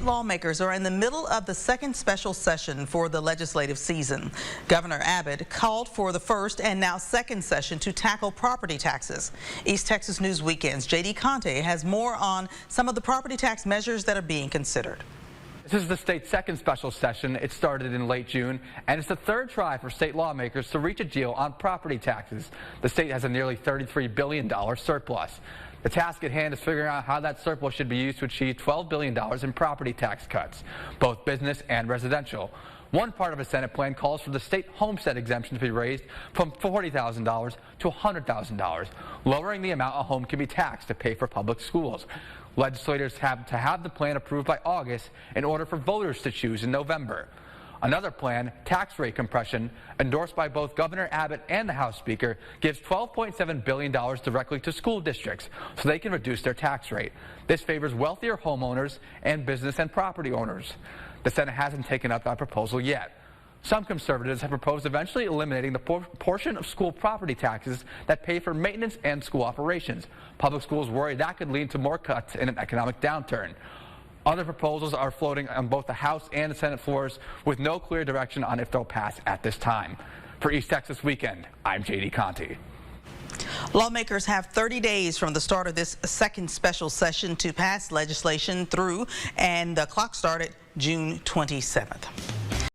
lawmakers are in the middle of the second special session for the legislative season. Governor Abbott called for the first and now second session to tackle property taxes. East Texas News Weekend's J.D. Conte has more on some of the property tax measures that are being considered. This is the state's second special session. It started in late June, and it's the third try for state lawmakers to reach a deal on property taxes. The state has a nearly $33 billion surplus. The task at hand is figuring out how that surplus should be used to achieve $12 billion in property tax cuts, both business and residential. One part of a Senate plan calls for the state homestead exemption to be raised from $40,000 to $100,000, lowering the amount a home can be taxed to pay for public schools. Legislators have to have the plan approved by August in order for voters to choose in November. Another plan, tax rate compression, endorsed by both Governor Abbott and the House Speaker, gives $12.7 billion directly to school districts so they can reduce their tax rate. This favors wealthier homeowners and business and property owners. The Senate hasn't taken up that proposal yet. Some conservatives have proposed eventually eliminating the portion of school property taxes that pay for maintenance and school operations. Public schools worry that could lead to more cuts in an economic downturn. Other proposals are floating on both the House and the Senate floors with no clear direction on if they'll pass at this time. For East Texas Weekend, I'm J.D. Conte. Lawmakers have 30 days from the start of this second special session to pass legislation through, and the clock started June 27th.